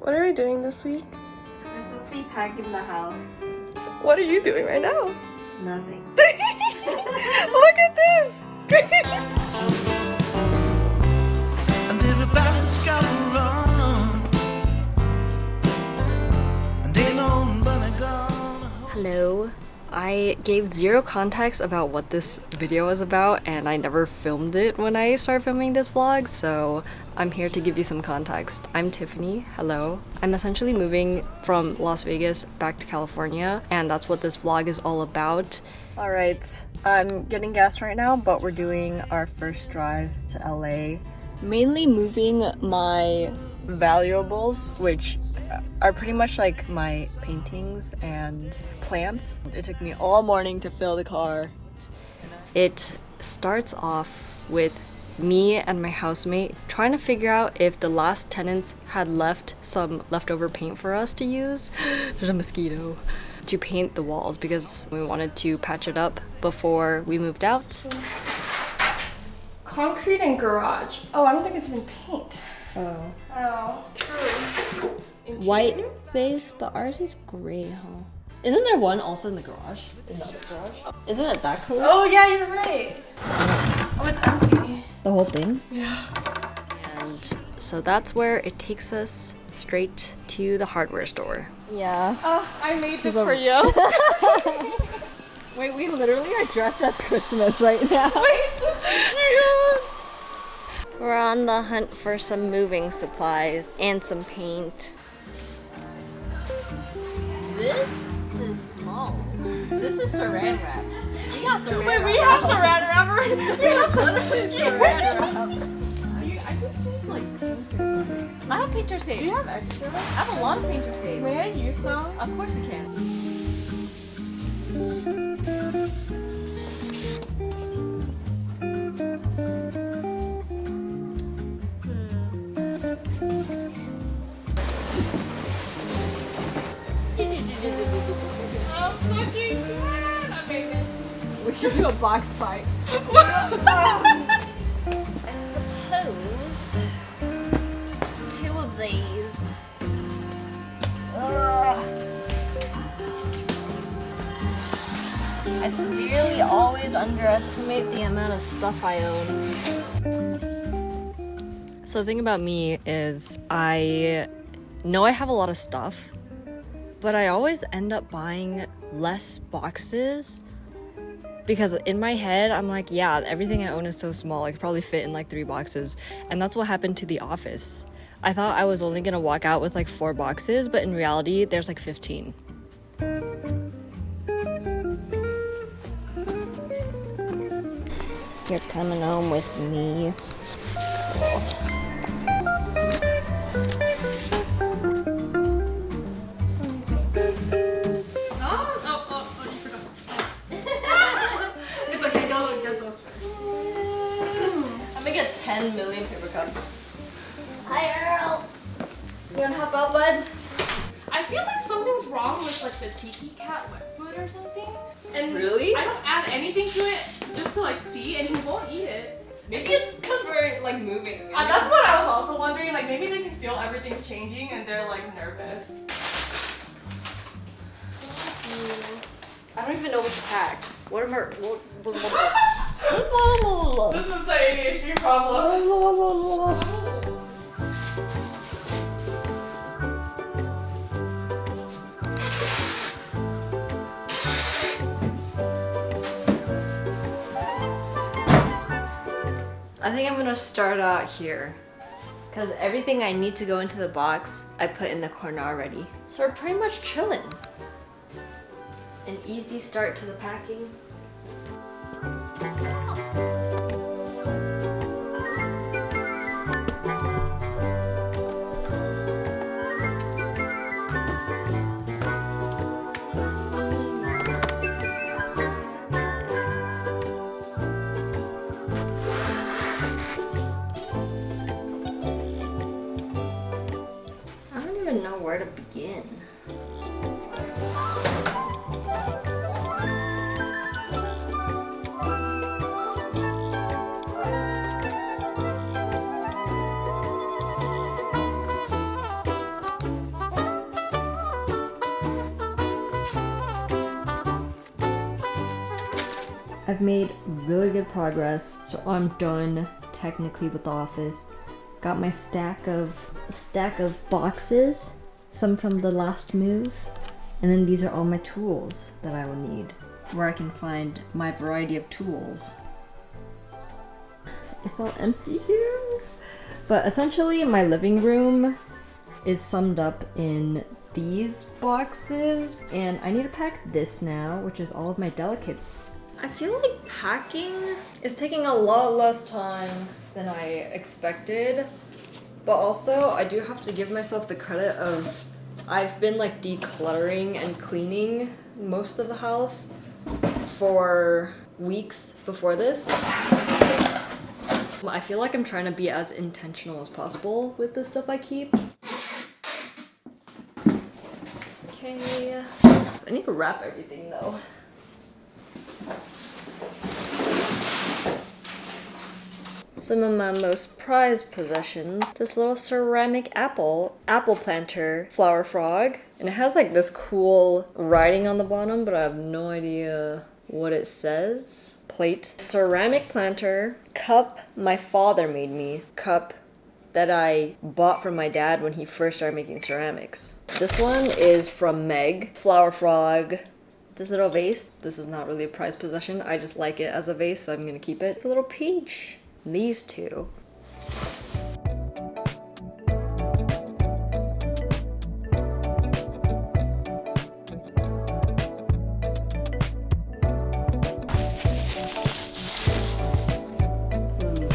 What are we doing this week? We're supposed to be packing the house. What are you doing right now? Nothing. Look at this! And everybody's got to run. And ain't nobody gonna hold. Hello. I gave zero context about what this video is about, and I never filmed it when I started filming this vlog, so I'm here to give you some context. I'm Tiffany. Hello. I'm essentially moving from Las Vegas back to California, and that's what this vlog is all about. Alright, I'm getting gas right now, but we're doing our first drive to LA. Mainly moving my valuables, which are pretty much like my paintings and plants. It took me all morning to fill the car. It starts off with me and my housemate trying to figure out if the last tenants had left some leftover paint for us to use. There's a mosquito. To paint the walls because we wanted to patch it up before we moved out. Concrete and garage. Oh, I don't think it's even paint. Oh. Oh, true. White base, but ours is gray, huh? Isn't there one also in the garage? In the other garage? Isn't it that color? Oh yeah, you're right. Oh, it's empty. The whole thing? Yeah. And so that's where it takes us straight to the hardware store. Yeah. Oh, I made this for you. Wait, we literally are dressed as Christmas right now. Wait, this is cute. We're on the hunt for some moving supplies and some paint. This is small. This is saran wrap. We got saran Wait, wrap. we have saran wrap already. We have literally saran wrap. I just need like painters. I have painter tape. Do you have extra? I have a lot of painter tape. May I use some? Of course you can. Oh, fucking good. Amazing. We should do a box fight. I suppose 2 of these. I severely always underestimate the amount of stuff I own. So the thing about me is I know I have a lot of stuff, but I always end up buying less boxes because in my head I'm like, yeah, everything I own is so small, I could probably fit in like 3 boxes. And that's what happened to the office. I thought I was only gonna walk out with like 4 boxes, but in reality there's like 15. You're coming home with me. Oh, you forgot. It's okay, go get those first. I'm gonna get 10 million paper cups. Hi, Earl. You wanna help out, bud? I feel like something's wrong with like the tiki cat wet food or something. And Really? I don't add anything to it just to like see, and he won't eat it. Maybe it's because we're like moving. That's what I was also wondering. Like maybe they can feel everything's changing and they're like nervous. I don't even know what to pack. What am I? This is the ADHD problem. I think I'm gonna start out here because everything I need to go into the box I put in the corner already. So we're pretty much chilling. An easy start to the packing. I don't even know where to begin. I've made really good progress, so I'm done technically with the office. Got my stack of boxes, some from the last move, and then these are all my tools that I will need, where I can find my variety of tools. It's all empty here. But essentially my living room is summed up in these boxes, and I need to pack this now, which is all of my delicates. I feel like packing is taking a lot less time than I expected, but also I do have to give myself the credit of I've been like decluttering and cleaning most of the house for weeks before this. I feel like I'm trying to be as intentional as possible with the stuff I keep. Okay, so I need to wrap everything though. Some of my most prized possessions, this little ceramic apple planter flower frog. And it has like this cool writing on the bottom, but I have no idea what it says. Plate, ceramic planter, cup my father made me, cup that I bought from my dad when he first started making ceramics. This one is from Meg, flower frog. This little vase, this is not really a prized possession, I just like it as a vase, so I'm gonna keep it. It's a little peach. These two.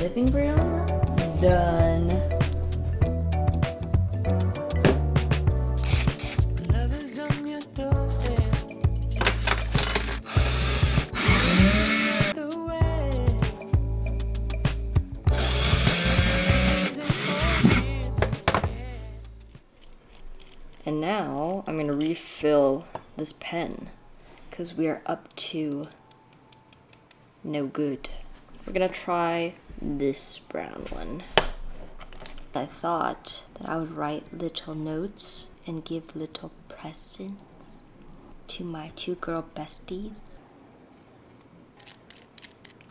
Living room, done. Love is on your doorstep. The way And now I'm gonna refill this pen because we are up to no good. We're gonna try this brown one. I thought that I would write little notes and give little presents to my two girl besties.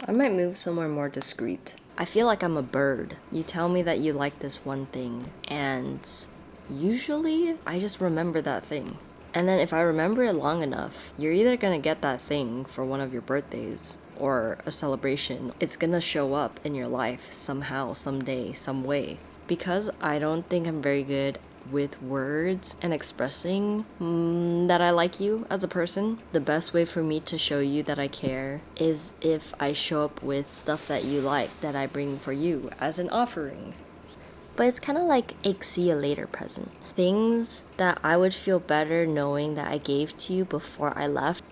I might move somewhere more discreet. I feel like I'm a bird. You tell me that you like this one thing, and usually I just remember that thing. And then if I remember it long enough, you're either gonna get that thing for one of your birthdays or a celebration. It's gonna show up in your life somehow, someday, some way. Because I don't think I'm very good with words and expressing that I like you as a person, the best way for me to show you that I care is if I show up with stuff that you like that I bring for you as an offering. But it's kind of like a see you later present. Things that I would feel better knowing that I gave to you before I left.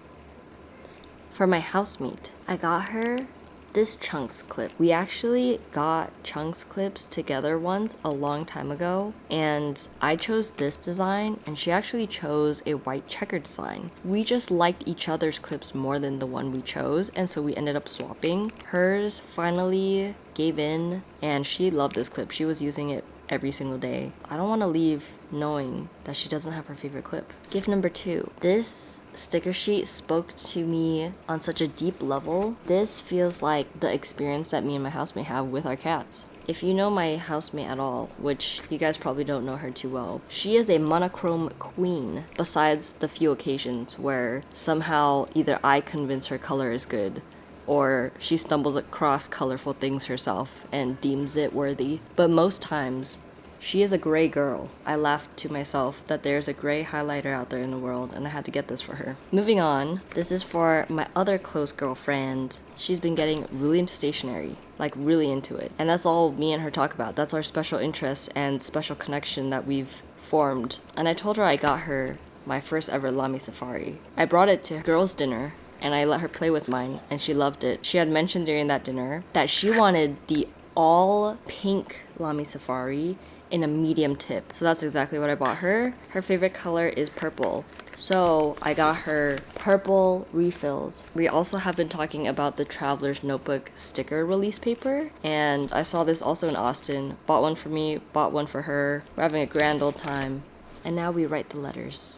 For my housemate, I got her this chunks clip. We actually got chunks clips together once a long time ago, and I chose this design and she actually chose a white checker design. We just liked each other's clips more than the one we chose, and so we ended up swapping. Hers finally gave in and she loved this clip. She was using it every single day. I don't want to leave knowing that she doesn't have her favorite clip. Gift number 2. This sticker sheet spoke to me on such a deep level. This feels like the experience that me and my housemate have with our cats. If you know my housemate at all, which you guys probably don't know her too well, she is a monochrome queen, besides the few occasions where somehow either I convince her color is good or she stumbles across colorful things herself and deems it worthy. But most times, she is a gray girl. I laughed to myself that there's a gray highlighter out there in the world and I had to get this for her. Moving on, this is for my other close girlfriend. She's been getting really into stationery, like really into it. And that's all me and her talk about. That's our special interest and special connection that we've formed. And I told her I got her my first ever Lamy Safari. I brought it to girls' dinner and I let her play with mine and she loved it. She had mentioned during that dinner that she wanted the all pink Lamy Safari in a medium tip. So that's exactly what I bought her. Her favorite color is purple. So I got her purple refills. We also have been talking about the Traveler's Notebook sticker release paper. And I saw this also in Austin. Bought one for me, bought one for her. We're having a grand old time. And now we write the letters.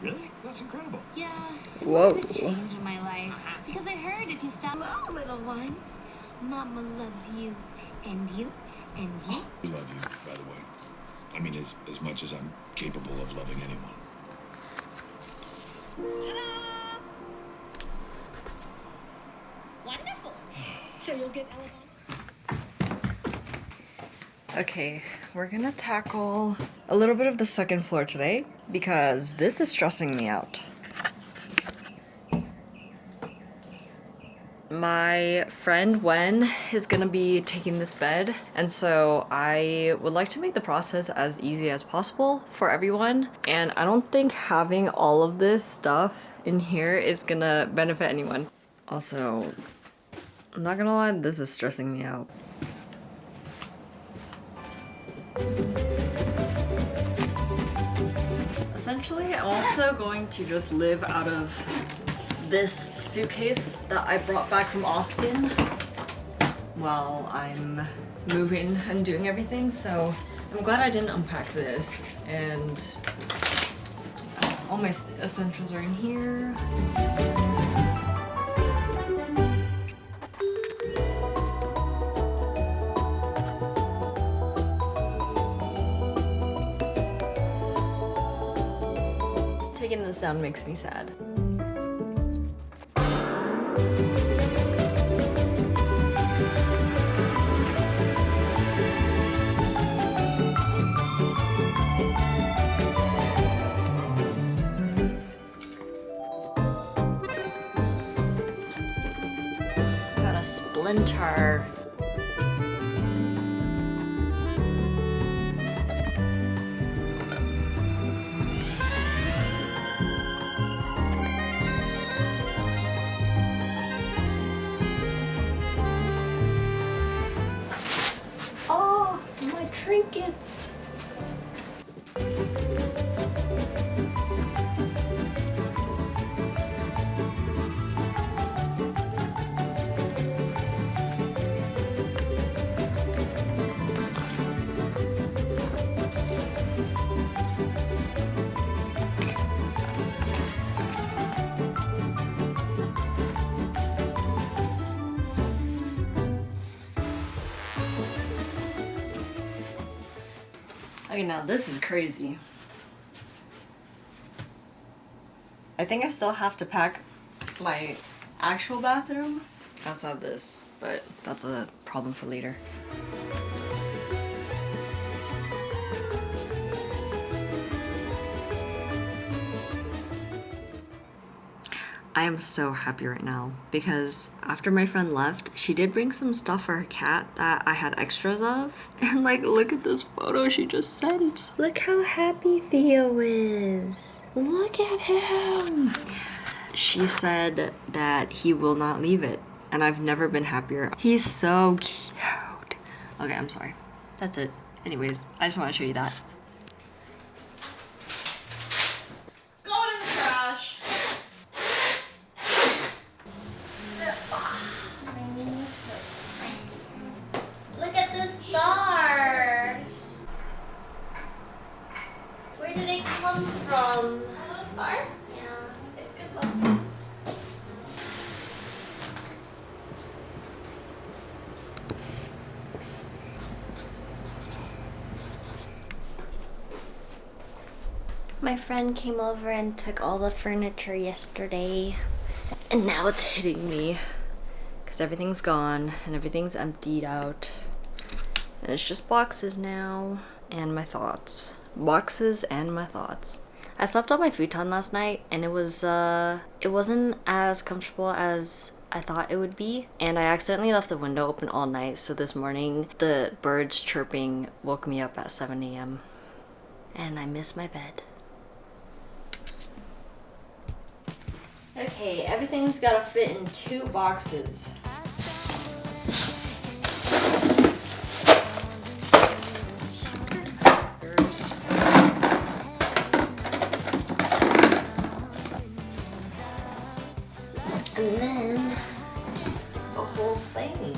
Really? That's incredible. Yeah. Whoa. It was a change in my life. Because I heard if you stop. Hello, little ones. Mama loves you. And you. And you. We love you, by the way. I mean, as much as I'm capable of loving anyone. Ta-da! Wonderful. So you'll get elephant. Okay, we're gonna tackle a little bit of the second floor today because this is stressing me out. My friend Wen is gonna be taking this bed, and so I would like to make the process as easy as possible for everyone, and I don't think having all of this stuff in here is gonna benefit anyone. Also, I'm not gonna lie, this is stressing me out. Essentially, I'm also going to just live out of this suitcase that I brought back from Austin while I'm moving and doing everything, so I'm glad I didn't unpack this, and all my essentials are in here. Taking this down makes me sad. Got a splinter. Oh, my trinkets. Okay, now this is crazy. I think I still have to pack my actual bathroom outside of this, but that's a problem for later. I am so happy right now because after my friend left, she did bring some stuff for her cat that I had extras of. And like, look at this photo she just sent. Look how happy Theo is. Look at him. She said that he will not leave it, and I've never been happier. He's so cute. Okay, I'm sorry. That's it. Anyways, I just want to show you that. Let's go in the trash. Look at the star. Where did it come from? Hello, Star. Yeah. It's good luck. My friend came over and took all the furniture yesterday. And now it's hitting me. Because everything's gone and everything's emptied out. And it's just boxes now. And my thoughts. Boxes and my thoughts. I slept on my futon last night and it wasn't as comfortable as I thought it would be. And I accidentally left the window open all night. So this morning the birds chirping woke me up at 7 a.m. And I miss my bed. Okay, everything's gotta fit in 2 boxes. And then just the whole thing.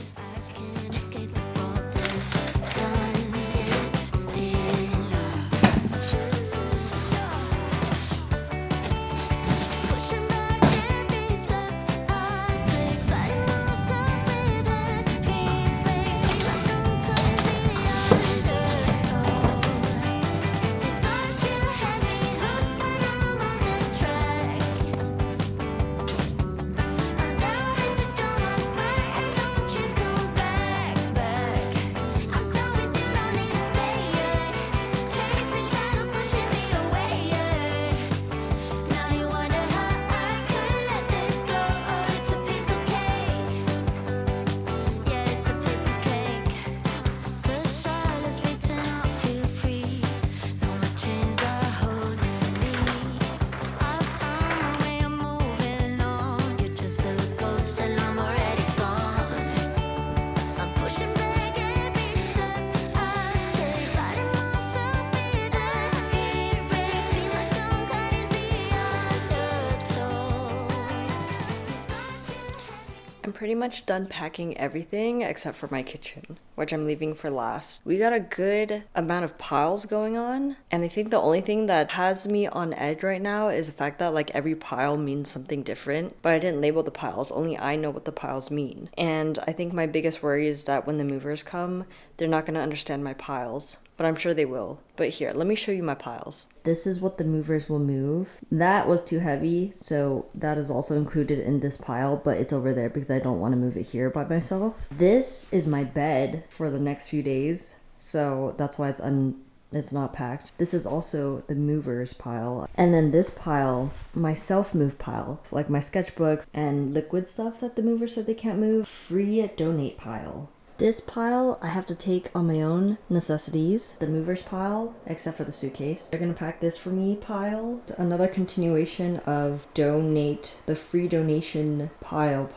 pretty much done packing everything except for my kitchen, which I'm leaving for last. We got a good amount of piles going on, and I think the only thing that has me on edge right now is the fact that like every pile means something different, but I didn't label the piles. Only I know what the piles mean. And I think my biggest worry is that when the movers come, they're not going to understand my piles, but I'm sure they will. But here, let me show you my piles. This is what the movers will move. That was too heavy, so that is also included in this pile, but it's over there because I don't want to move it here by myself. This is my bed for the next few days, so that's why it's not packed. This is also the movers pile. And then this pile, my self-move pile, like my sketchbooks and liquid stuff that the movers said they can't move. Free donate pile. This pile I have to take on my own necessities. The movers pile, except for the suitcase. They're gonna pack this for me pile. Another continuation of donate, the free donation pile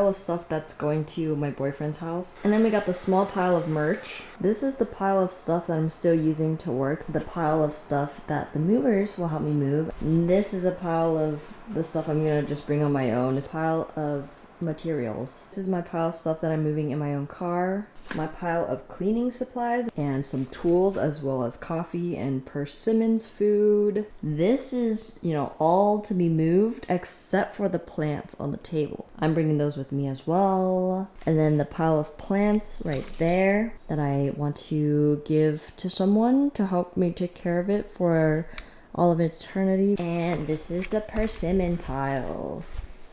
of stuff that's going to my boyfriend's house. And then we got the small pile of merch. This is the pile of stuff that I'm still using to work. The pile of stuff that the movers will help me move. And this is a pile of the stuff I'm gonna just bring on my own. This pile of materials. This is my pile of stuff that I'm moving in my own car. My pile of cleaning supplies and some tools, as well as coffee and persimmons food. This is, all to be moved except for the plants on the table. I'm bringing those with me as well. And then the pile of plants right there that I want to give to someone to help me take care of it for all of eternity. And this is the persimmon pile.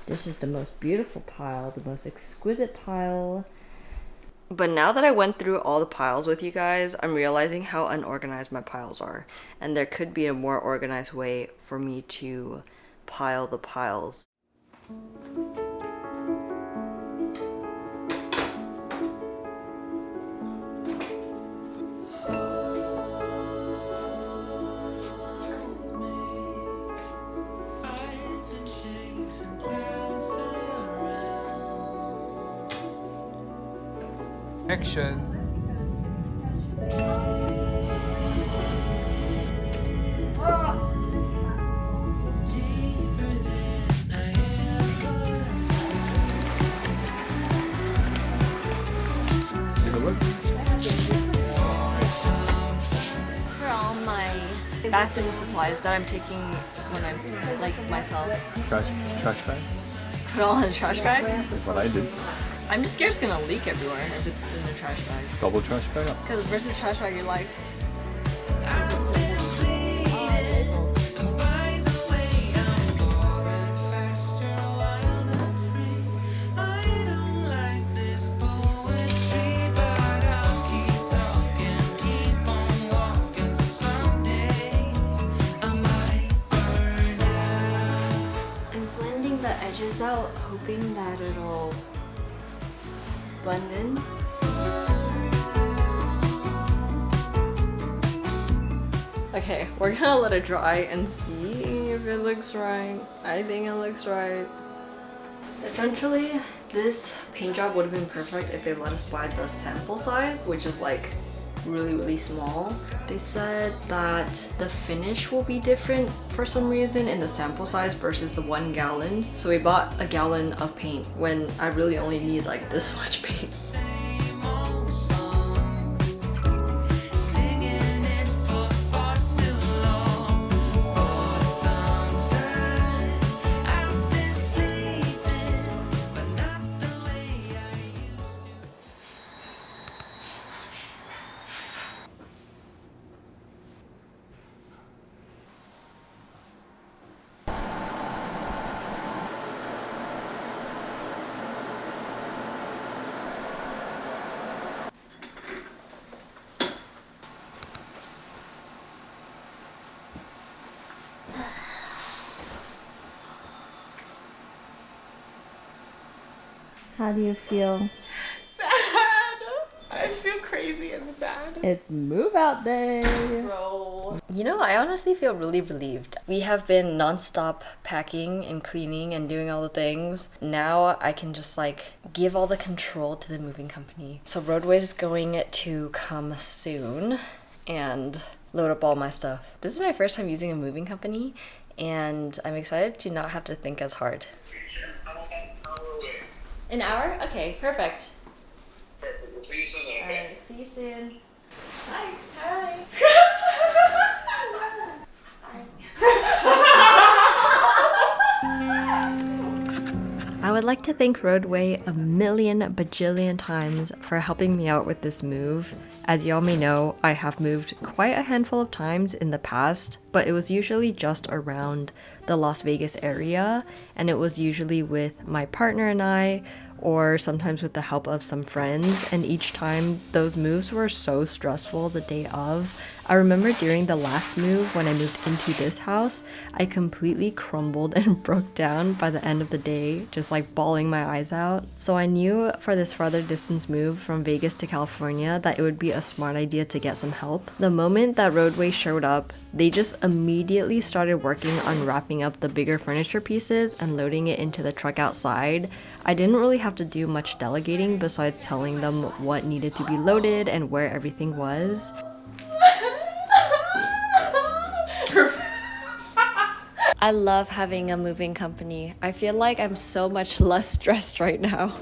This is the most beautiful pile, the most exquisite pile. But now that I went through all the piles with you guys, I'm realizing how unorganized my piles are. And there could be a more organized way for me to pile the piles. Action. Take a look. For all my bathroom supplies that I'm taking when I'm myself. Trash bags. Put it all in a trash bag? That's what I did. I'm just scared it's gonna leak everywhere if it's in the trash bag. Double trash bag. Because versus trash bag, you're like, I'm blending the edges out, hoping that it'll blend in. Okay, we're gonna let it dry and see if it looks right. I think it looks right. Essentially, this paint job would have been perfect if they let us buy the sample size, which is like really small. They said that the finish will be different for some reason in the sample size versus the 1 gallon. So we bought a gallon of paint when I really only need like this much paint. How do you feel? Sad. I feel crazy and sad. It's move out day. Bro. I honestly feel really relieved. We have been non-stop packing and cleaning and doing all the things. Now I can just give all the control to the moving company. So Roadway's is going to come soon and load up all my stuff. This is my first time using a moving company, and I'm excited to not have to think as hard. An hour? Okay, perfect. Perfect. We'll see you soon then, okay? Alright, see you soon. Hi. Hi. I would like to thank Roadway a million bajillion times for helping me out with this move. As y'all may know, I have moved quite a handful of times in the past, but it was usually just around the Las Vegas area, and it was usually with my partner and I, or sometimes with the help of some friends, and each time those moves were so stressful the day of. I remember during the last move when I moved into this house, I completely crumbled and broke down by the end of the day, just like bawling my eyes out. So I knew for this farther distance move from Vegas to California that it would be a smart idea to get some help. The moment that Roadway showed up, they just immediately started working on wrapping up the bigger furniture pieces and loading it into the truck outside. I didn't really have to do much delegating besides telling them what needed to be loaded and where everything was. I love having a moving company. I feel like I'm so much less stressed right now.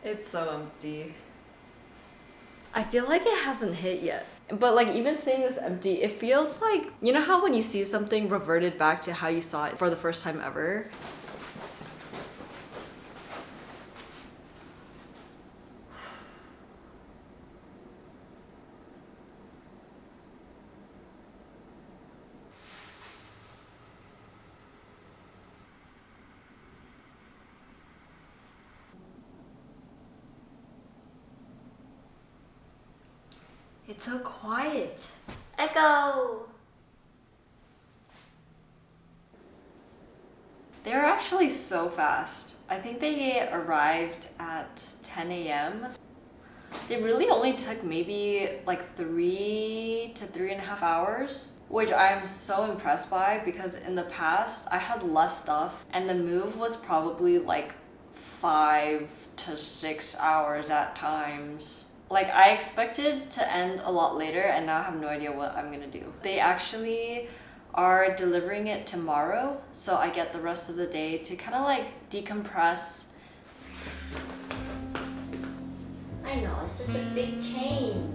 It's so empty. I feel like it hasn't hit yet. But like even seeing this empty, it feels like, you know how when you see something reverted back to how you saw it for the first time ever? It's so quiet. Echo! They're actually so fast. I think they arrived at 10 a.m. They really only took maybe like 3 to 3.5 hours, which I'm so impressed by because in the past I had less stuff and the move was probably like 5 to 6 hours at times. Like I expected to end a lot later and now I have no idea what I'm gonna do. They actually are delivering it tomorrow, so I get the rest of the day to kind of like decompress. I know, it's such a big change.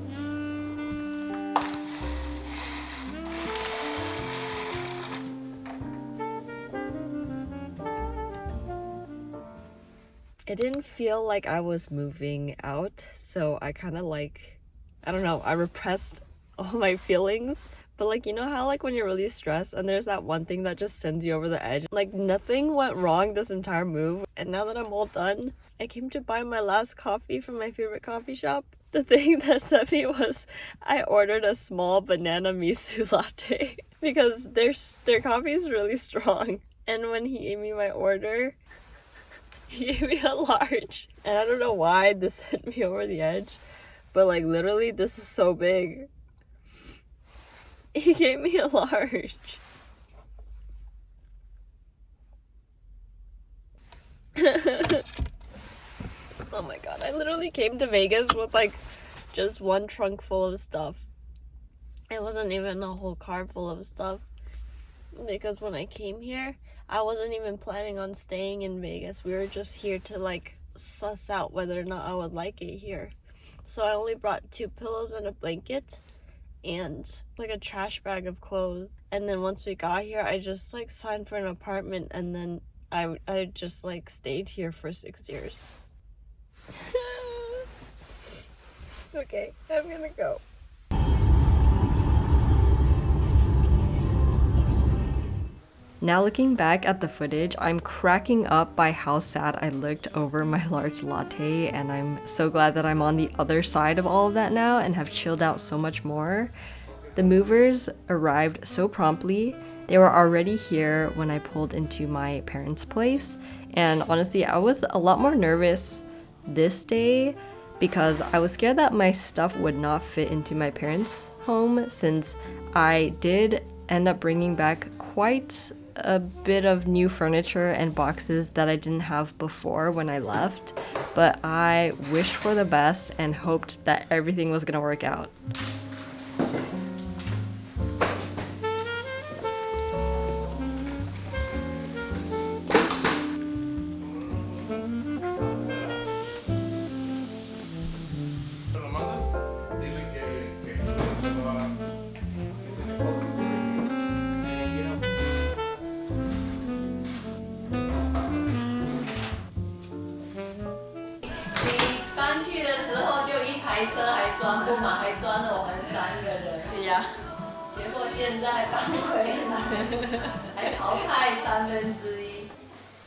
It didn't feel like I was moving out, so I kind of like, I don't know, I repressed all my feelings. But like, you know how like when you're really stressed and there's that one thing that just sends you over the edge? Like nothing went wrong this entire move. And now that I'm all done, I came to buy my last coffee from my favorite coffee shop. The thing that sent me was I ordered a small banana miso latte because their coffee is really strong. And when he gave me my order, he gave me a large. And I don't know why this sent me over the edge, but like literally this is so big. He gave me a large. Oh my god, I literally came to Vegas with like just one trunk full of stuff. It wasn't even a whole car full of stuff. Because when I came here, I wasn't even planning on staying in Vegas. We were just here to like suss out whether or not I would like it here. So I only brought 2 pillows and a blanket and like a trash bag of clothes. And then once we got here, I just like signed for an apartment, and then I just like stayed here for 6 years. Okay, I'm gonna go. Now looking back at the footage, I'm cracking up by how sad I looked over my large latte, and I'm so glad that I'm on the other side of all of that now and have chilled out so much more. The movers arrived so promptly. They were already here when I pulled into my parents' place, and honestly, I was a lot more nervous this day because I was scared that my stuff would not fit into my parents' home, since I did end up bringing back quite a bit of new furniture and boxes that I didn't have before when I left, but I wished for the best and hoped that everything was gonna work out. Yeah.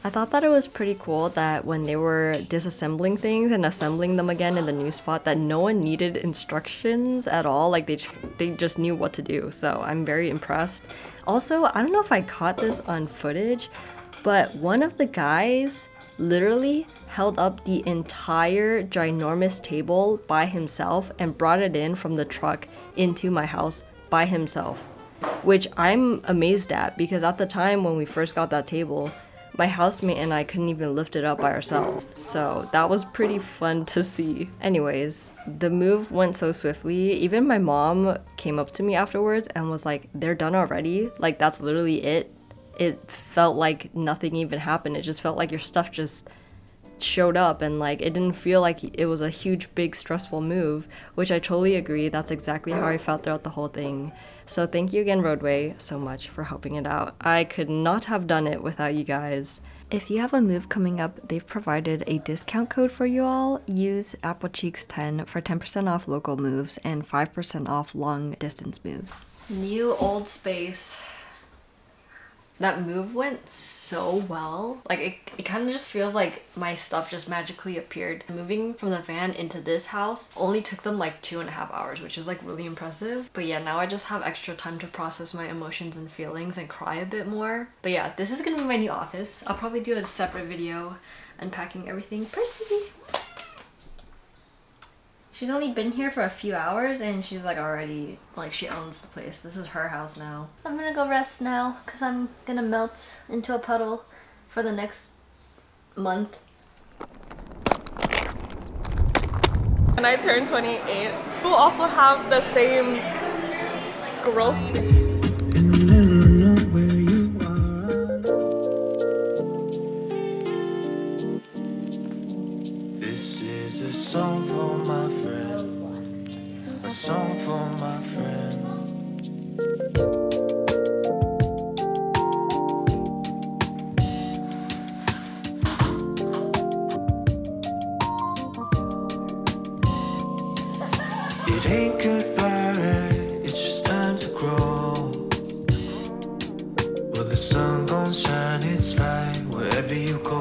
I thought that it was pretty cool that when they were disassembling things and assembling them again in the new spot, that no one needed instructions at all. Like they just knew what to do. So I'm very impressed. Also, I don't know if I caught this on footage, but one of the guys literally held up the entire ginormous table by himself and brought it in from the truck into my house by himself, which I'm amazed at, because at the time when we first got that table, my housemate and I couldn't even lift it up by ourselves. So that was pretty fun to see. Anyways, the move went so swiftly. Even my mom came up to me afterwards and was like, "They're done already? Like, that's literally it?" It felt like nothing even happened. It just felt like your stuff just showed up, and like it didn't feel like it was a huge, big, stressful move, which I totally agree. That's exactly how I felt throughout the whole thing. So thank you again, Roadway, so much for helping it out. I could not have done it without you guys. If you have a move coming up, they've provided a discount code for you all. Use AppleCheeks10 for 10% off local moves and 5% off long distance moves. New old space. That move went so well. Like it kind of just feels like my stuff just magically appeared. Moving from the van into this house only took them like 2.5 hours, which is like really impressive. But yeah, now I just have extra time to process my emotions and feelings and cry a bit more. But yeah, this is gonna be my new office. I'll probably do a separate video unpacking everything. Percy! She's only been here for a few hours and she's like already, like, she owns the place. This is her house now. I'm gonna go rest now because I'm gonna melt into a puddle for the next month. When I turn 28, we'll also have the same growth. In the middle of nowhere you are. This is a song for my friend, a song for my friend. It ain't goodbye, it's just time to grow. Well, the sun gon' shine its light wherever you go.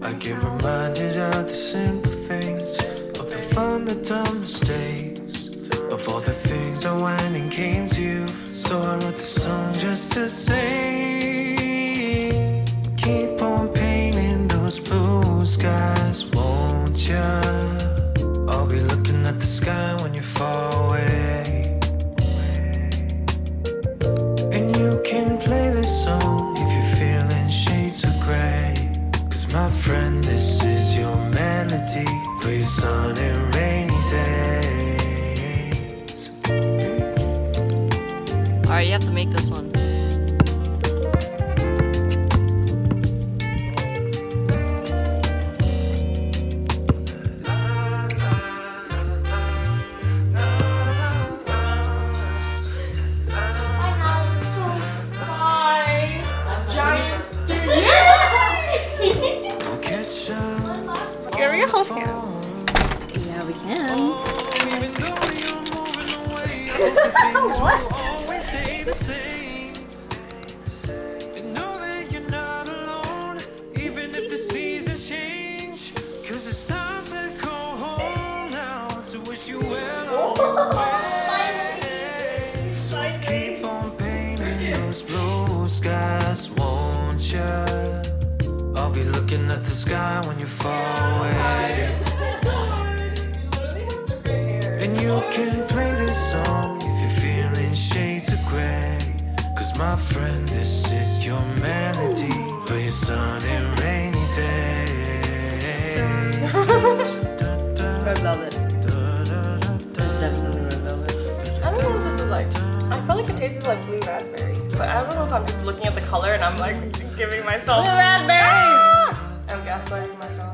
I get reminded of the simple things dumb mistakes of all the things I went and came to you. So I wrote this song just to say, keep on painting those blue skies, won't ya? I'll be looking at the sky when you're far away. And you can play this song if you're feeling shades of gray. Cause my friend, this is your melody for your sun and rainy days. Alright, you have to make this one. We'll catch up. Can we hold hands? Yeah, we can. Even though you're moving away, I hope that things will always stay the same. And know that you're not alone, even if the seasons change. Cause it's time to go home now, to wish you well on your way. So keep on painting those blue skies, won't ya? I'll be looking at the sky when you're far away. And you can play this song if you're feeling shades of gray. Cause my friend, this is your melody for your sun and rainy days. Red velvet. Definitely red velvet. I don't know what this is like. I feel like it tastes like blue raspberry. But I don't know if I'm just looking at the color and I'm like giving myself. Blue raspberry! Ah! I'm gaslighting myself.